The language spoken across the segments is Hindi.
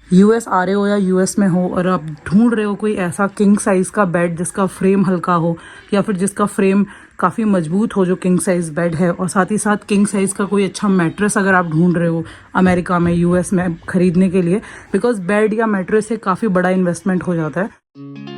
यूएस आ रहे हो या यूएस में हो और आप ढूंढ रहे हो कोई ऐसा किंग साइज़ का बेड जिसका फ्रेम हल्का हो या फिर जिसका फ्रेम काफ़ी मजबूत हो, जो किंग साइज़ बेड है, और साथ ही साथ किंग साइज़ का कोई अच्छा मैट्रेस अगर आप ढूंढ रहे हो अमेरिका में, यूएस में ख़रीदने के लिए, बिकॉज बेड या मैट्रेस से काफ़ी बड़ा इन्वेस्टमेंट हो जाता है।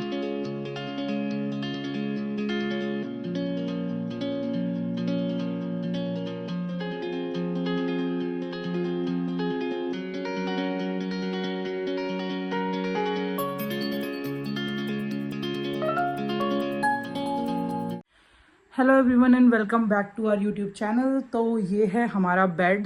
Hello everyone and welcome back to our YouTube channel. तो ये है हमारा बेड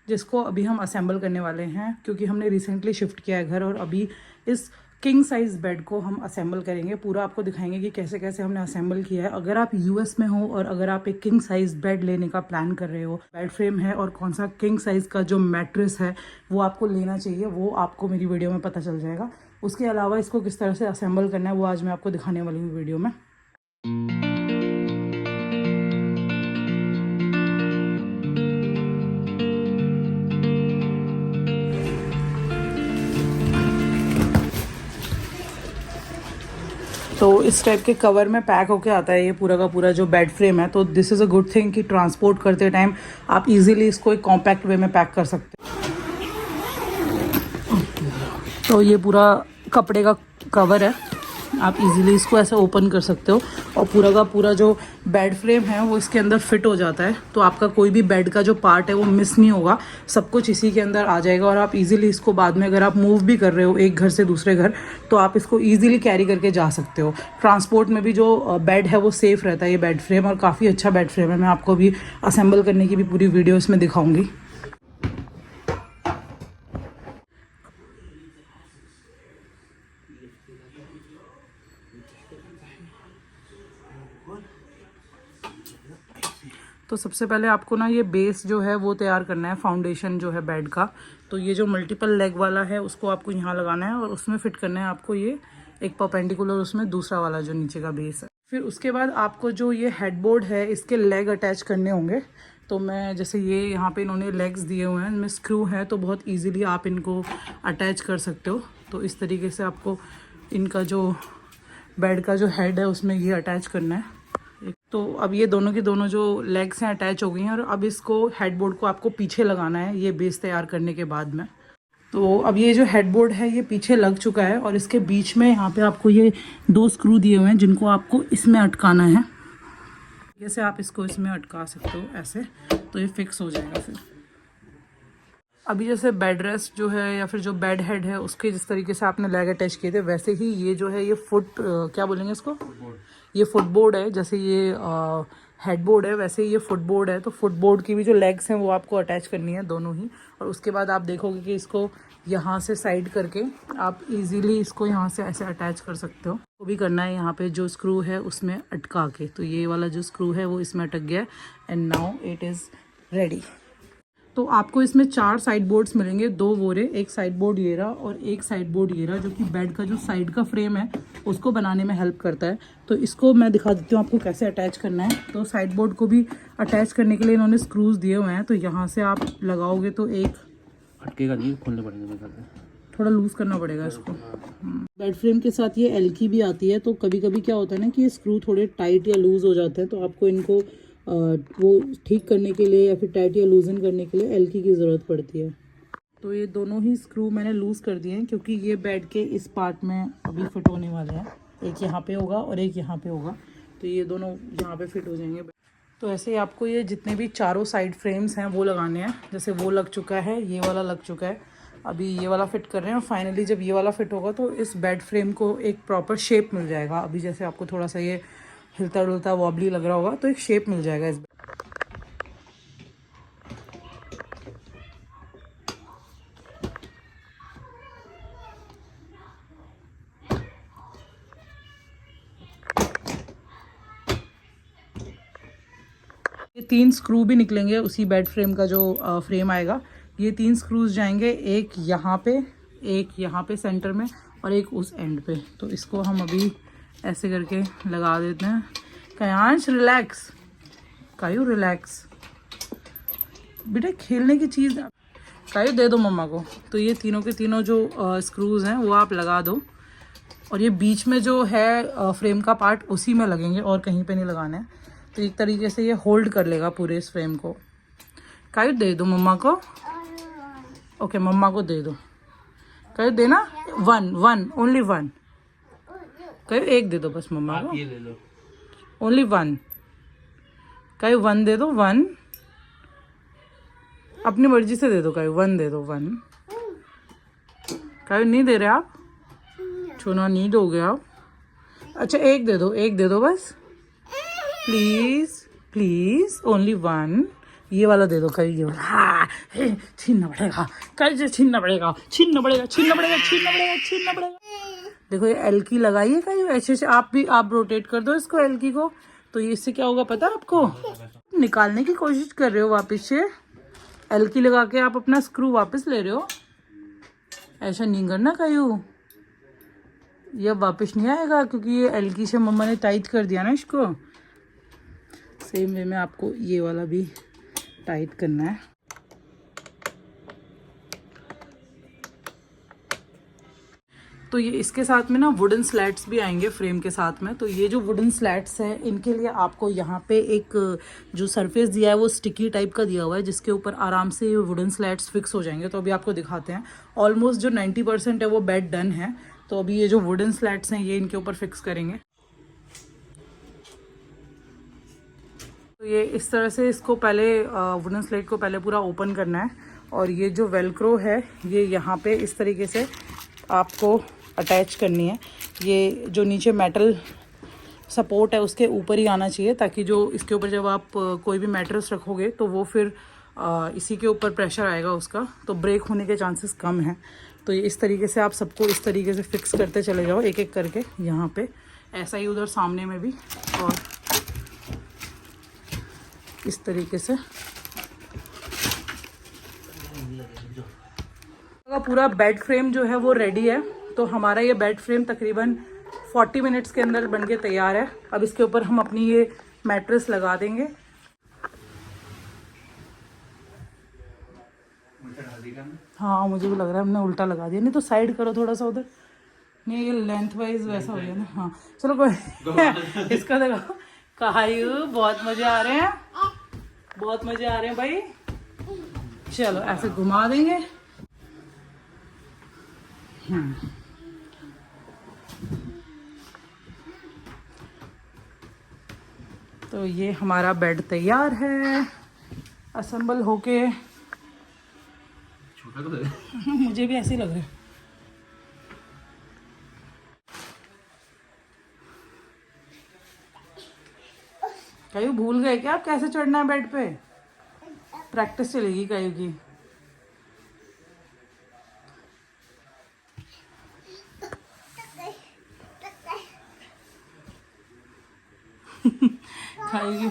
जिसको अभी हम असेंबल करने वाले हैं, क्योंकि हमने रिसेंटली शिफ्ट किया है घर और अभी इस किंग साइज़ बेड को हम असेंबल करेंगे। पूरा आपको दिखाएंगे कि कैसे कैसे हमने असेंबल किया है। अगर आप यूएस में हो और अगर आप एक किंग साइज़ बेड लेने का प्लान कर रहे हो, बेड फ्रेम है और कौन सा किंग साइज़ का जो मैट्रेस है वो आपको लेना चाहिए, वो आपको मेरी वीडियो में पता चल जाएगा। उसके अलावा इसको किस तरह से असेंबल करना है वो आज मैं आपको दिखाने वाली हूँ वीडियो में। तो इस टाइप के कवर में पैक होके आता है ये पूरा का पूरा जो बेड फ्रेम है। तो this is a good thing कि ट्रांसपोर्ट करते टाइम आप इजीली इसको एक कॉम्पैक्ट वे में पैक कर सकते हो। तो ये पूरा कपड़े का कवर है, आप इजीली इसको ऐसे ओपन कर सकते हो और पूरा का पूरा जो बेड फ्रेम है वो इसके अंदर फिट हो जाता है। तो आपका कोई भी बेड का जो पार्ट है वो मिस नहीं होगा, सब कुछ इसी के अंदर आ जाएगा और आप इजीली इसको बाद में अगर आप मूव भी कर रहे हो एक घर से दूसरे घर तो आप इसको इजीली कैरी करके जा सकते हो। ट्रांसपोर्ट में भी जो बेड है वो सेफ़ रहता है ये बेड फ्रेम, और काफ़ी अच्छा बेड फ्रेम है। मैं आपको भी असेंबल करने की भी पूरी वीडियो इसमें दिखाऊँगी। तो सबसे पहले आपको ना ये बेस जो है वो तैयार करना है, फाउंडेशन जो है बेड का। तो ये जो मल्टीपल लेग वाला है उसको आपको यहाँ लगाना है और उसमें फिट करना है आपको ये एक परपेंडिकुलर, उसमें दूसरा वाला जो नीचे का बेस है। फिर उसके बाद आपको जो ये हेडबोर्ड है इसके लेग अटैच करने होंगे। तो मैं जैसे ये यहाँ पे इन्होंने लेग्स दिए हुए हैं, इनमें स्क्रू है तो बहुत ईजिली आप इनको अटैच कर सकते हो। तो इस तरीके से आपको इनका जो बेड का जो हेड है उसमें ये अटैच करना है। तो अब ये दोनों की दोनों जो लेग्स हैं अटैच हो गई हैं और अब इसको हेडबोर्ड को आपको पीछे लगाना है ये बेस तैयार करने के बाद में। तो अब ये जो हेडबोर्ड है ये पीछे लग चुका है और इसके बीच में यहाँ पे आपको ये दो स्क्रू दिए हुए हैं जिनको आपको इसमें अटकाना है। जैसे आप इसको इसमें अटका सकते हो ऐसे, तो ये फिक्स हो जाएगा। फिर अभी जैसे बेड रेस्ट जो है या फिर जो बेड हेड है उसके जिस तरीके से आपने लेग अटैच किए थे, वैसे ही ये जो है ये क्या बोलेंगे इसको, ये फुटबोर्ड है। जैसे ये हेडबोर्ड है वैसे ये फुटबोर्ड है। तो फुटबोर्ड की भी जो लेग्स हैं वो आपको अटैच करनी है दोनों ही। और उसके बाद आप देखोगे कि इसको यहाँ से साइड करके आप इजीली इसको यहाँ से ऐसे अटैच कर सकते हो। वो भी करना है यहाँ पे जो स्क्रू है उसमें अटका के। तो ये वाला जो स्क्रू है वो इसमें अटक गया and now it is ready. तो आपको इसमें 4 साइड बोर्ड्स मिलेंगे, 2 वोरे, एक साइड बोर्ड ये रहा और एक साइड बोर्ड ये रहा, जो कि बेड का जो साइड का फ्रेम है उसको बनाने में हेल्प करता है। तो इसको मैं दिखा देती हूँ आपको कैसे अटैच करना है। तो साइड बोर्ड को भी अटैच करने के लिए इन्होंने स्क्रूज दिए हुए हैं। तो यहाँ से आप लगाओगे तो एक अटकेगा नहीं, खोलने पड़ेंगे, थोड़ा लूज़ करना पड़ेगा इसको। बेड फ्रेम के साथ ये एल्की भी आती है। तो कभी कभी क्या होता है ना कि ये स्क्रू थोड़े टाइट या लूज़ हो जाते हैं, तो आपको इनको वो ठीक करने के लिए या फिर टाइट या लूजन करने के लिए एल्की की ज़रूरत पड़ती है। तो ये दोनों ही स्क्रू मैंने लूज़ कर दिए हैं क्योंकि ये बेड के इस पार्ट में अभी फिट होने वाले हैं। एक यहाँ पे होगा और एक यहाँ पे होगा, तो ये दोनों यहाँ पे फिट हो जाएंगे। तो ऐसे ही आपको ये जितने भी चारों साइड फ्रेम्स हैं वो लगाने हैं। जैसे वो लग चुका है, ये वाला लग चुका है, अभी ये वाला फिट कर रहे हैं और फाइनली जब ये वाला फिट होगा तो इस बेड फ्रेम को एक प्रॉपर शेप मिल जाएगा। अभी जैसे आपको थोड़ा सा ये हिलता डुलता वॉबली लग रहा होगा तो एक शेप मिल जाएगा इस। ये 3 स्क्रू भी निकलेंगे उसी बेड फ्रेम का जो फ्रेम आएगा। ये 3 स्क्रूज जाएंगे, एक यहाँ पे सेंटर में और एक उस एंड पे। तो इसको हम अभी ऐसे करके लगा देते हैं। कयांश रिलैक्स, कायू रिलैक्स, बेटा खेलने की चीज़। कायू दे दो मम्मा को। तो ये तीनों के तीनों जो स्क्रूज हैं वो आप लगा दो, और ये बीच में जो है फ्रेम का पार्ट उसी में लगेंगे और कहीं पे नहीं लगाने हैं। तो एक तरीके से ये होल्ड कर लेगा पूरे इस फ्रेम को। कायू दे दो मम्मा को। ओके मम्मा को दे दो। कायू देना। One only one. कायू एक दे दो बस मम्मा को। ये ले लो। Only one. कायू वन दे दो, वन। अपनी मर्जी से दे दो कायू, वन दे दो, वन। कायू नहीं दे रहे आप, छूना नहीं दोगे आप। अच्छा एक दे दो बस, प्लीज प्लीज, ओनली वन। ये वाला दे दो कायू, ये वाला। हाँ छीनना पड़ेगा कायू, छीनना पड़ेगा, छीनना पड़ेगा, छीनना पड़ेगा, छीनना पड़ेगा, छीनना पड़ेगा। देखो ये एल की लगाइए कायू, ऐसे से आप रोटेट कर दो इसको एल की को। तो इससे क्या होगा पता है आपको, निकालने की कोशिश कर रहे हो वापस से, एल की लगा के आप अपना स्क्रू वापस ले रहे हो। ऐसा नहीं करना कायू, ये अब वापस नहीं आएगा, क्योंकि ये एल की से मम्मा ने टाइट कर दिया ना इसको। सेम वे में आपको ये वाला भी टाइट करना है। तो ये इसके साथ में ना वुडन स्लैट्स भी आएंगे फ्रेम के साथ में। तो ये जो वुडन स्लैट्स हैं इनके लिए आपको यहाँ पे एक जो सरफेस दिया है वो स्टिकी टाइप का दिया हुआ है, जिसके ऊपर आराम से ये वुडन स्लैट्स फिक्स हो जाएंगे। तो अभी आपको दिखाते हैं। ऑलमोस्ट जो 90% है वो बेड डन है। तो अभी ये जो वुडन स्लैट्स हैं ये इनके ऊपर फिक्स करेंगे। तो ये इस तरह से इसको पहले वुडन स्लेट को पहले पूरा ओपन करना है, और ये जो वेलक्रो है ये यहाँ पे इस तरीके से आपको अटैच करनी है। ये जो नीचे मेटल सपोर्ट है उसके ऊपर ही आना चाहिए, ताकि जो इसके ऊपर जब आप कोई भी मैट्रेस रखोगे तो वो फिर इसी के ऊपर प्रेशर आएगा उसका, तो ब्रेक होने के चांसेस कम हैं। तो ये इस तरीके से आप सबको इस तरीके से फिक्स करते चले जाओ एक एक करके यहाँ पे, ऐसा ही उधर सामने में भी, और इस तरीके से पूरा बेड फ्रेम जो है वो रेडी है। तो हमारा ये बेड फ्रेम तकरीबन 40 मिनट्स के अंदर बनके तैयार है। अब इसके ऊपर हम अपनी ये मैट्रेस लगा देंगे। हाँ मुझे भी लग रहा है हमने उल्टा लगा दिया। नहीं तो साइड करो थोड़ा सा उधर, नहीं ये लेंथ वाइज वैसा हो गया ना। हाँ चलो कोई इसका देखो कायू, बहुत मजे आ रहे हैं, बहुत मजे आ रहे हैं भाई। चलो ऐसे घुमा देंगे। तो ये हमारा बेड तैयार है असेंबल होके। छोटा तो है। मुझे भी ऐसे ही लग रहा है। कायू भूल गए क्या आप कैसे चढ़ना है बेड पे? प्रैक्टिस चलेगी कायू की। कायू की